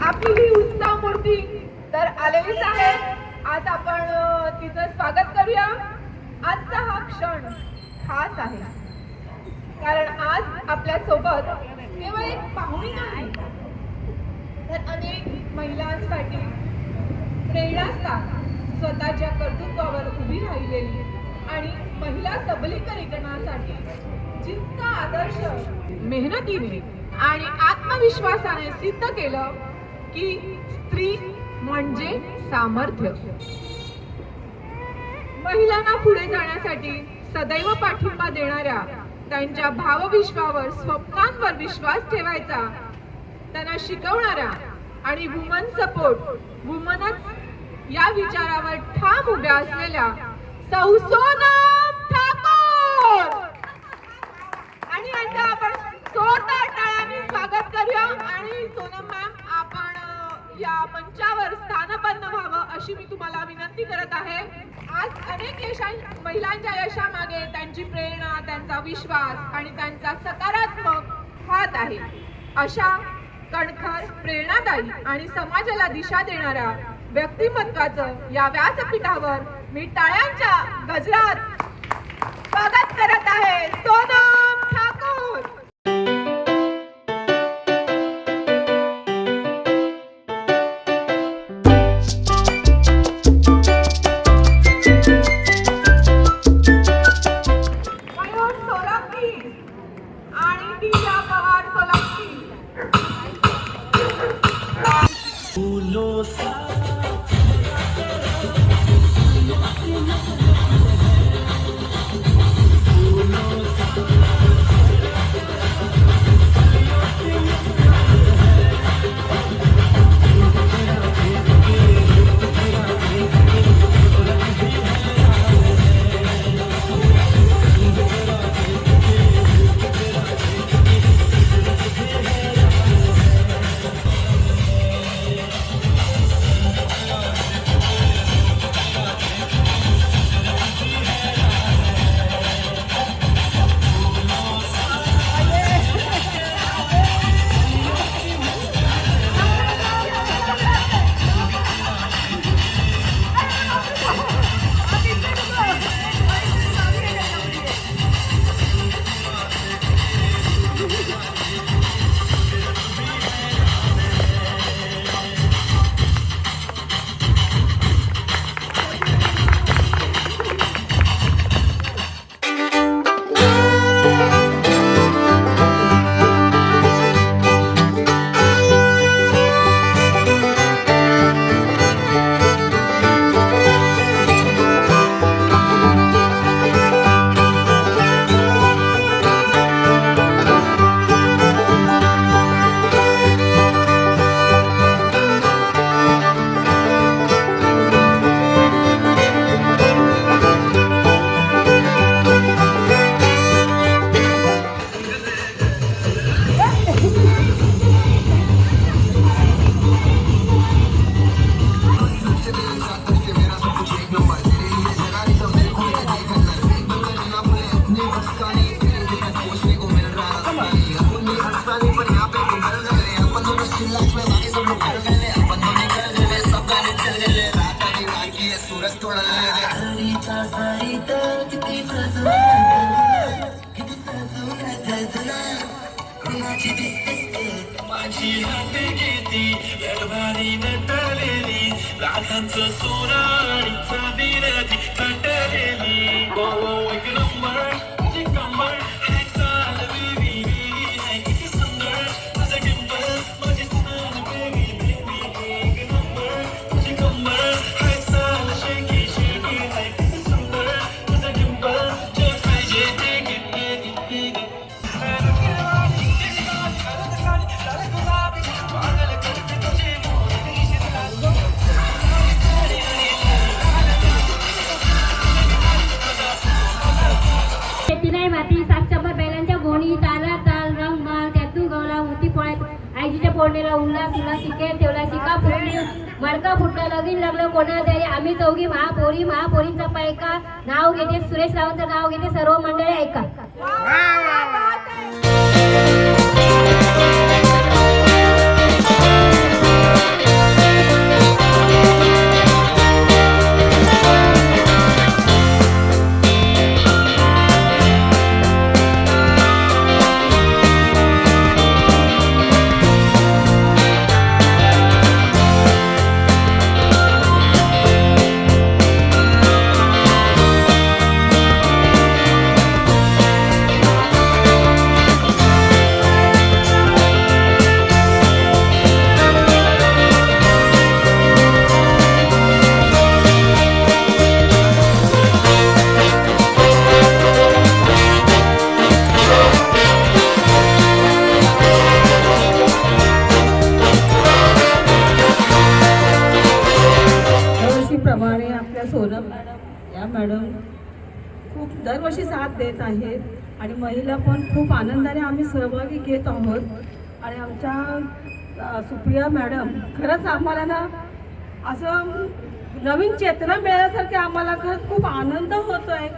आपली उत्साह मूर्ती तर आलेलीच आहे. आज आपण तिचं स्वागत करूया. आजचा हा क्षण खास आहे कारण आज आपल्या सोबत केवळ एक पाहुणी नाही तर अनेक महिलांसाठी प्रेरणास्थान, स्वतःच्या कर्तृत्वावर उभी राहिलेली आणि महिला सबलीकरणासाठी जितका आदर्श मेहनतीने आणि आत्मविश्वासाने सिद्ध केलं की स्त्री म्हणजे सामर्थ्य. महिलांना पुढे जाण्यासाठी सदैव पाठिंबा देणाऱ्या, त्यांच्या भावविश्वावर, स्वप्नांवर विश्वास ठेवायचा, त्यांना शिकवणाऱ्या आणि वुमन सपोर्ट, वुमनच या विचारावर ठाम उभ्या असलेल्या सौ सोनम ठाकूर आणि यांचं आपण जोरदार टाळ्यांनी स्वागत करूया. आणि सोनम मॅम, आपण या मंचावर स्थानपन्न व्हावं अशी मी तुम्हाला विनंती करत आहे. आज अनेक महिलांच्या यशामागे त्यांची प्रेरणा, त्यांचा विश्वास आणि त्यांचा सकारात्मक हात आहे. अशा कणखर, प्रेरणादायी आणि समाजाला दिशा देणाऱ्या व्यक्तिमत्वाचं या व्यासपीठावर मी टाळ्यांच्या गजरात स्वागत करत आहे. सोनम ठाकूर. मयूर सोलंकी आणि दिव्या पवार सोलंकी. सूरज थोड़ा माझी हात घेती दरबारी नटलेली लाखांचं सोनं आणि चांदीची नटलेली एक नंबर तुझी कमर हाय चाल बेबी बेबी हाय किती सुंदर तुझं डिंपल माझी चाल बेबी बेबी एक नंबर तुझी कमर हाय चाल शेकी शेकी हाय किती सुंदर तुझं डिंपल जे पाहिजे ते घे शेती नाही माती साक्षावर बैलांच्या गोणी ताला ताल रंग माल त्यातून गवला होती पोळ्यात आईच्या पोळणीला उल्ला तुला शिके ठेवला शिका फुटली मडका फुटला लगीन लागलं कोणा तरी आम्ही चौघी महापोरींचा पायका नाव घेते सुरेश रावांचं नाव घेते सर्व मंडळी ऐका. प्रमाणे आपल्या सोनम मॅडम या मॅडम खूप दरवर्षी साथ देत आहेत आणि महिला पण खूप आनंदाने आम्ही सहभागी घेत आहोत आणि आमच्या सुप्रिया मॅडम खरंच आम्हाला ना असं नवीन चेतना मिळाल्यासारखे आम्हाला खरंच खूप आनंद होतो आहे.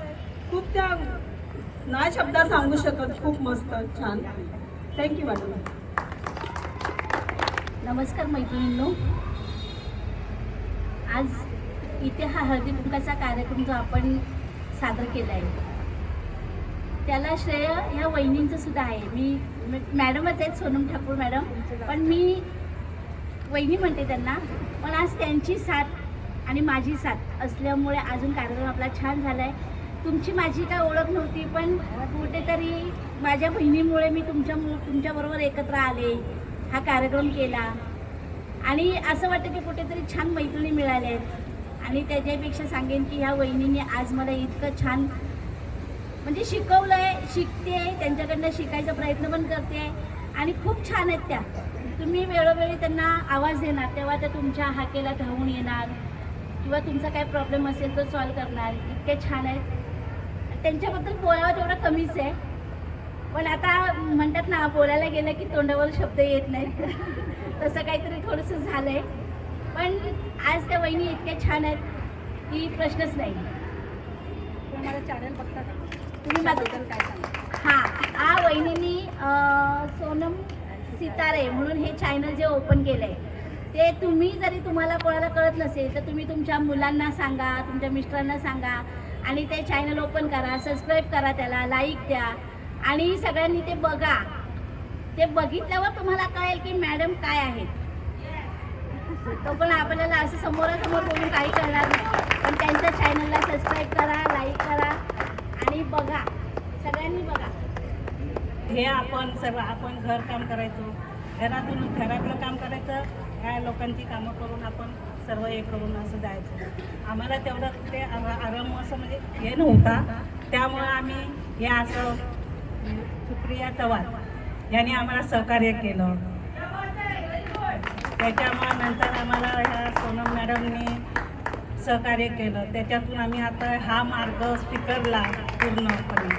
खूप त्या नाही शब्दात सांगू शकत. खूप मस्त छान. Thank you madam. नमस्कार मैत्रिणींनो, आज इथे हा हळदी कुंकाचा कार्यक्रम जो आपण सादर केला आहे त्याला श्रेय ह्या वहिनींचं सुद्धा आहे. मी मॅडमच आहेत सोनम ठाकूर मॅडम, पण मी वहिनी म्हणते त्यांना. पण आज त्यांची साथ आणि माझी साथ असल्यामुळे अजून कार्यक्रम आपला छान झाला आहे. तुमची माझी काय ओळख नव्हती, पण कुठेतरी माझ्या बहिणीमुळे मी तुमच्याबरोबर एकत्र आले, हा कार्यक्रम केला आणि असं वाटतं की कुठेतरी छान मैत्रिणी मिळाल्या आहेत. आणि त्याच्यापेक्षा सांगेन की ह्या वहिनींनी आज मला इतकं छान म्हणजे शिकवलं आहे, शिकते आहे, त्यांच्याकडनं शिकायचा प्रयत्न पण करते आहे आणि खूप छान आहेत त्या. तुम्ही वेळोवेळी त्यांना आवाज देणार तेव्हा त्या तुमच्या हाकेला धावून येणार किंवा तुमचा काय प्रॉब्लेम असेल तो सॉल्व करणार. इतके छान आहेत. त्यांच्याबद्दल बोलावं तेवढं कमीच आहे, पण आता म्हणतात ना बोलायला गेलं की तोंडावर शब्द येत नाहीत तसं काहीतरी थोडंसं झालं आहे. पण आज त्या वहिनी इतक्या छान आहेत की प्रश्नच नाही. तुम्हाला चॅनल बघता तुम्ही माझ्याबद्दल काय सांगा? हा वहिनींनी सोनम सितारे म्हणून हे चॅनल जे ओपन केलं आहे ते तुम्ही जरी तुम्हाला कोणाला कळत नसेल तर तुम्ही तुमच्या मुलांना सांगा, तुमच्या मिस्टरांना सांगा आणि ते चॅनल ओपन करा, सबस्क्राईब करा, त्याला लाईक द्या आणि सगळ्यांनी ते बघा. ते बघितल्यावर तुम्हाला कळेल की मॅडम काय आहेत. तो पण आपल्याला असं समोरासमोर बोलून काही करणार नाही, पण त्यांच्या चॅनलला सबस्क्राईब करा, लाईक करा आणि बघा, सगळ्यांनी बघा. हे आपण घरकाम करायचो, घरातलं काम करायचं, ह्या लोकांची कामं करून आपण सर्व हे करून असं जायचं. आम्हाला तेवढं ते आराम असं म्हणजे हे नव्हता, त्यामुळं आम्ही हे असं सुप्रिया चव्हाण यांनी आम्हाला सहकार्य केलं. त्याच्यामुळे नंतर आम्हाला ह्या सोनम मॅडमनी सहकार्य केलं. त्याच्यातून आम्ही आता हा मार्ग स्वीकारला पूर्णपणे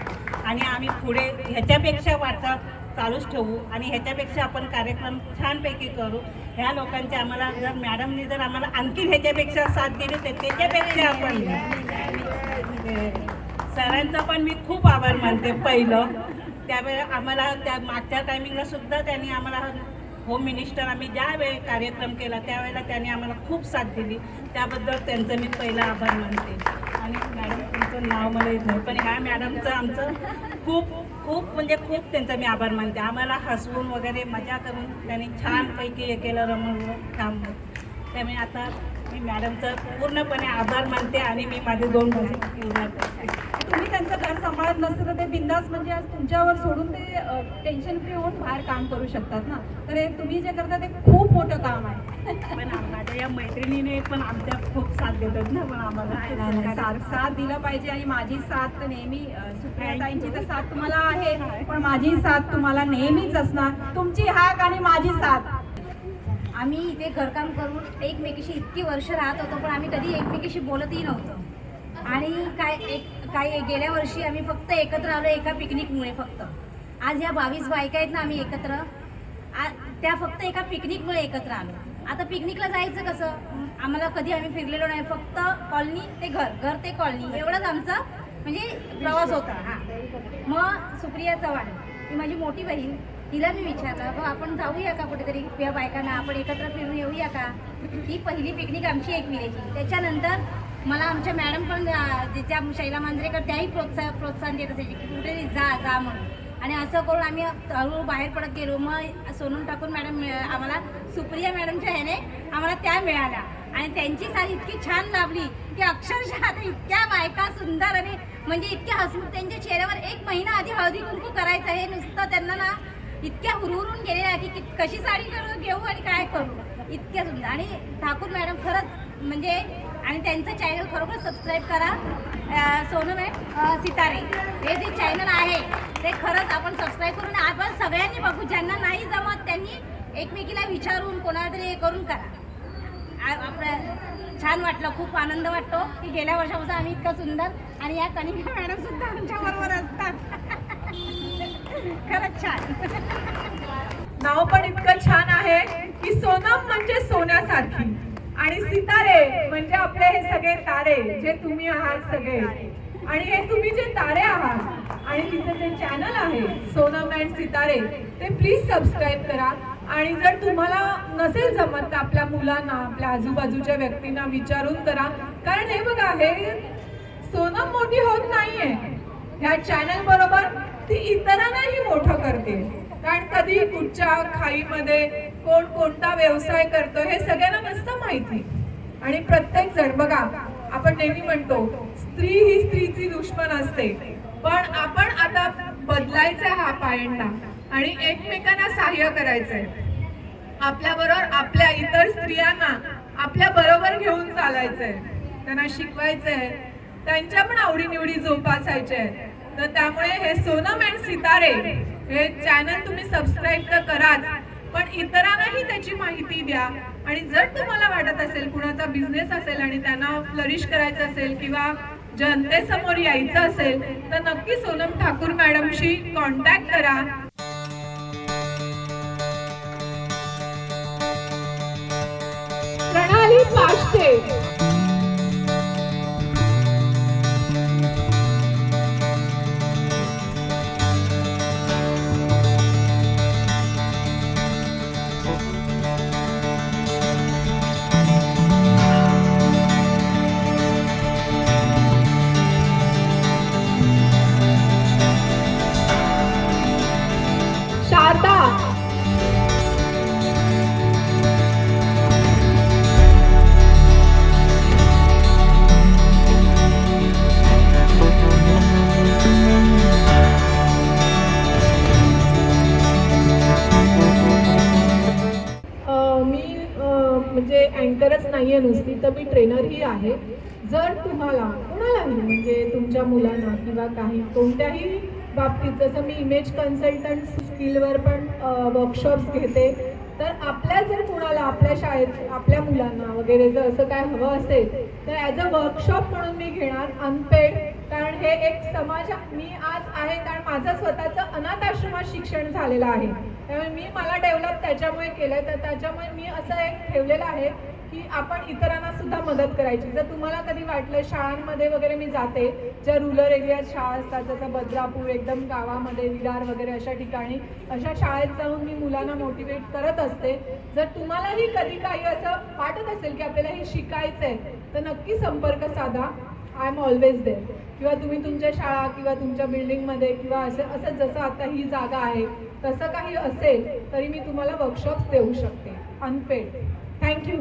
आणि आम्ही पुढे ह्याच्यापेक्षा वाटचाल चालूच ठेवू आणि ह्याच्यापेक्षा आपण कार्यक्रम छानपैकी करू. ह्या लोकांचे आम्हाला जर मॅडमनी जर आम्हाला आणखी ह्याच्यापेक्षा साथ दिली तर त्याच्यापेक्षा आपण सरांचा पण मी खूप आभार मानते. पहिलं त्यावेळेला आम्हाला त्या मागच्या टायमिंगला सुद्धा त्यांनी आम्हाला होम मिनिस्टर आम्ही ज्यावेळी कार्यक्रम केला त्यावेळेला त्यांनी आम्हाला खूप साथ दिली, त्याबद्दल त्यांचं मी पहिला आभार मानते. आणि मॅडम तुमचं नाव मला येत नाही, पण ह्या मॅडमचं आमचं खूप खूप म्हणजे खूप त्यांचा मी आभार मानते. आम्हाला हसवून वगैरे मजा करून त्यांनी छानपैकी हे केलं, रमवलं काम. त्यामुळे आता मी मॅडमचं पूर्णपणे आभार मानते आणि मी माझे 2 भाषे पूर्ण करते. तुम्ही त्यांचं घर सांभाळत नसतं तर ते बिंदास म्हणजे आज तुमच्यावर सोडून ते टेन्शन फ्री होऊन बाहेर काम करू शकतात ना. तर हे तुम्ही जे करता ते खूप मोठं काम आहे. पण माझ्या या मैत्रिणीने पण आमच्या खूप साथ देतात ना, पण आम्हाला साथ दिला पाहिजे आणि माझी साथ तर नेहमी सुप्रियाताईंची तर साथ तुम्हाला आहे, पण माझी साथ तुम्हाला नेहमीच असणार. तुमची हाक आणि माझी साथ. आम्ही इथे घरकाम करून एकमेकीशी इतकी वर्ष राहत होतो, पण आम्ही कधी एकमेकीशी बोलतही नव्हतो. आणि काय गेल्या वर्षी आम्ही फक्त एकत्र आलो एका पिकनिकमुळे. फक्त आज ह्या 22 बायका आहेत ना, आम्ही एकत्र त्या फक्त एका पिकनिकमुळे एकत्र आलो. आता पिकनिकला जायचं कसं, आम्हाला कधी आम्ही फिरलेलो नाही. फक्त कॉलनी ते घर ते कॉलनी एवढंच आमचा म्हणजे प्रवास होता. हां, मग सुप्रिया चव्हाण ही माझी मोठी बहीण, तिला मी विचारलं बघ आपण जाऊया का कुठेतरी या बायकांना आपण एकत्र फिरून येऊया का. ही पहिली पिकनिक आमची एकविरेची. त्याच्यानंतर मला आमच्या मॅडम पण ज्या शैला मांजरेकर त्याही प्रोत्साहन देत असायचे की कुठेतरी जा म्हणून. आणि असं करून आम्ही हळूहळू बाहेर पडत गेलो. मग सोनून टाकून मॅडम आम्हाला सुप्रिया मॅडमच्या ह्याने आम्हाला त्या मिळाल्या आणि त्यांची साथ इतकी छान लाभली की अक्षरशः आता इतक्या बायका सुंदर आणि म्हणजे इतक्या हसमुख. त्यांच्या चेहऱ्यावर 1 महिना आधी हळदी कुंकू करायचं हे नुसतं त्यांना ना इतक्या हुरहुरून गेलेल्या की कशी साडी घेऊ आणि काय करू, इतक्या सुंदर. आणि ठाकूर मॅडम खरंच म्हणजे आणि त्यांचं चॅनल खरोखर सबस्क्राईब करा. सोनम सितारे हे जे चॅनल आहे ते खरंच आपण सबस्क्राईब करून आपण सगळ्यांनी बघू. ज्यांना नाही जमत त्यांनी एकमेकीला विचारून कोणाला तरी हे करून करा. आपलं छान वाटलं, खूप आनंद वाटतो की गेल्या वर्षापासून आम्ही इतकं सुंदर आणि या कनिका मॅडम सुद्धा आमच्याबरोबर असतात. खरंच छान. नाव पण इतकं छान आहे की सोनम म्हणजे सोन्यासारखी आणि सितारे म्हणजे आपले हे सगळे तारे जे तुम्ही आहात सगळे. आणि हे तुम्ही जे तारे आहात आणि तिचं जे चॅनल आहे सोनम अँड सितारे ते प्लीज सबस्क्राईब करा. आणि जर तुम्हाला नसेल जमत तर आपल्या मुलांना आपल्या आजूबाजूच्या व्यक्तींना विचारून करा. कारण हे बघा हे सोनम मोठी होत नाहीये, ह्या चॅनल बरोबर ती इतरांनाही मोठं करते. कारण कधी कुठच्या खाईमध्ये कोण कोणता व्यवसाय करतो हे सगळ्यांना नसतं माहिती. आणि प्रत्येक जण बघा आपण नेहमी म्हणतो स्त्री ही स्त्रीची दुश्मन असते, पण आपण आता बदलायचा हा पायंडा आणि एकमेकांना सहाय्य करायचंय. आपल्या बरोबर आपल्या इतर स्त्रियांना आपल्या बरोबर घेऊन चालायचंय, त्यांना शिकवायचंय, त्यांच्या पण आवडीनिवडी जोपासायच्या. तर त्यामुळे हे सोनम अँड सितारे हे चॅनल तुम्ही सबस्क्राईब तर कराच, पण इतरांनाही त्याची माहिती द्या. आणि जर तुम्हाला वाटत असेल कुणाचा बिझनेस असेल आणि त्यांना फ्लरिश करायचं असेल किंवा जनतेसमोर यायचं असेल तर नक्की सोनम ठाकूर मॅडमशी कॉन्टॅक्ट करा. प्रणाली पाष्टे शारदा मी म्हणजे अँकरच नाहीये नुसती, तर मी ट्रेनरही आहे. जर तुम्हाला कोणालाही म्हणजे तुमच्या मुलांना किंवा काही कोणत्याही बाबतीत जसं मी इमेज कन्सल्टंट स्किलवर पण वर्कशॉप्स घेते, तर आपल्या जर कोणाला आपल्या शाळेत आपल्या मुलांना वगैरे जर असं काय हवं असेल तर ॲज अ वर्कशॉप म्हणून मी घेणार अनपेड. कारण हे एक समाज मी आज आहे कारण माझं स्वतःचं अनाथ आश्रमात शिक्षण झालेलं आहे, त्यामुळे मला डेव्हलप त्याच्यामुळे केलं. तर त्याच्यामुळे मी असं एक ठेवलेलं आहे की आपण इतरांना सुद्धा मदत करायची. जर तुम्हाला कधी वाटलं शाळांमध्ये वगैरे मी जाते, ज्या रुरल एरियात शाळा असतात जसं बद्रापूर एकदम गावामध्ये विरार वगैरे अशा ठिकाणी अशा शाळेत जाऊन मी मुलांना मोटिवेट करत असते. जर तुम्हालाही कधी काही असं वाटत असेल की आपल्याला हे शिकायचंय तर नक्की संपर्क साधा. I am always there. किंवा तुम्ही तुमच्या शाळा किंवा तुमच्या बिल्डिंगमध्ये किंवा असं जसं आता ही जागा आहे तसं काही असेल तरी मी तुम्हाला वर्कशॉप्स देऊ शकते अनपेड. थँक्यू.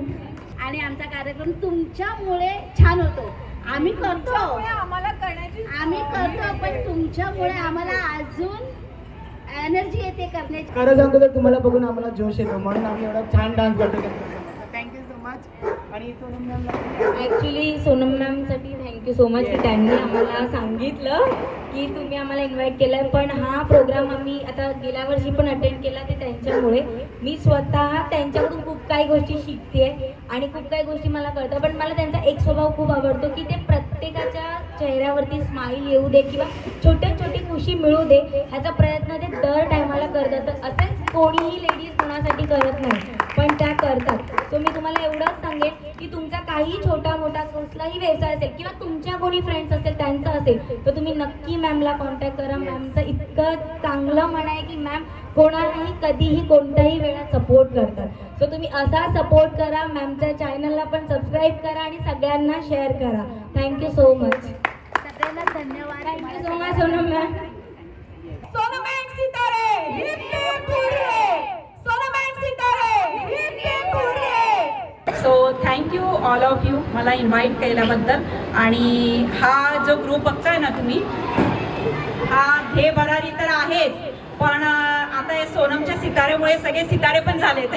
आणि आमचा कार्यक्रम तुमच्यामुळे छान होतो. आम्ही करतो आम्हाला करण्याची आम्ही करतो पण तुमच्यामुळे आम्हाला अजून एनर्जी येते करण्याची. खरं सांगतो तर तुम्हाला बघून आम्हाला जोश येतो म्हणून आम्ही एवढा छान डान्स करतो. Thank you so much. आणि सोनम मॅमला ॲक्च्युली सोनम मॅमसाठी थँक्यू सो मच की त्यांनी आम्हाला सांगितलं की तुम्ही आम्हाला इन्व्हाइट केलं आहे. पण हा प्रोग्राम आम्ही आता गेल्या वर्षी पण अटेंड केला ते त्यांच्यामुळे. मी स्वतः त्यांच्याकडून खूप काही गोष्टी शिकते आणि खूप काही गोष्टी मला कळतं. पण मला त्यांचा एक स्वभाव खूप आवडतो की ते प्रत्येकाच्या चेहऱ्यावरती स्माईल येऊ दे किंवा छोटे छोटी खुशी मिळू दे ह्याचा प्रयत्न ते दर टायमाला करतात. तर असेच कोणीही लेडीज कोणासाठी करत नाही पण त्या करतात. सो मी तुम्हाला एवढंच सांगेन की तुमचा काही छोटा मोठा कसलाही व्यवसाय असेल किंवा तुमच्या कोणी फ्रेंड्स असेल त्यांचं असेल तर तुम्ही नक्की मॅमला कॉन्टॅक्ट करा. मॅमचं इतकं चांगलं म्हण आहे की मॅम कोणालाही कधीही कोणत्याही वेळात सपोर्ट करतात. सो तुम्ही असा सपोर्ट करा. मॅमच्या चॅनलला पण सबस्क्राईब करा आणि सगळ्यांना शेअर करा. Thank you so much. सगळ्यांना धन्यवाद. Thank you so much Sonam ma'am. Sonam and सितारे hip hip hurray. Sonam and सितारे hip hip hurray. So thank you all of you मला इन्व्हाइट केल्याबद्दल. आणि हा जो ग्रुप बघताय ना तुम्ही हा हे भरारी तर आहेच पण आता हे सोनमच्या सितारेमुळे सगळे सितारे पण झालेत.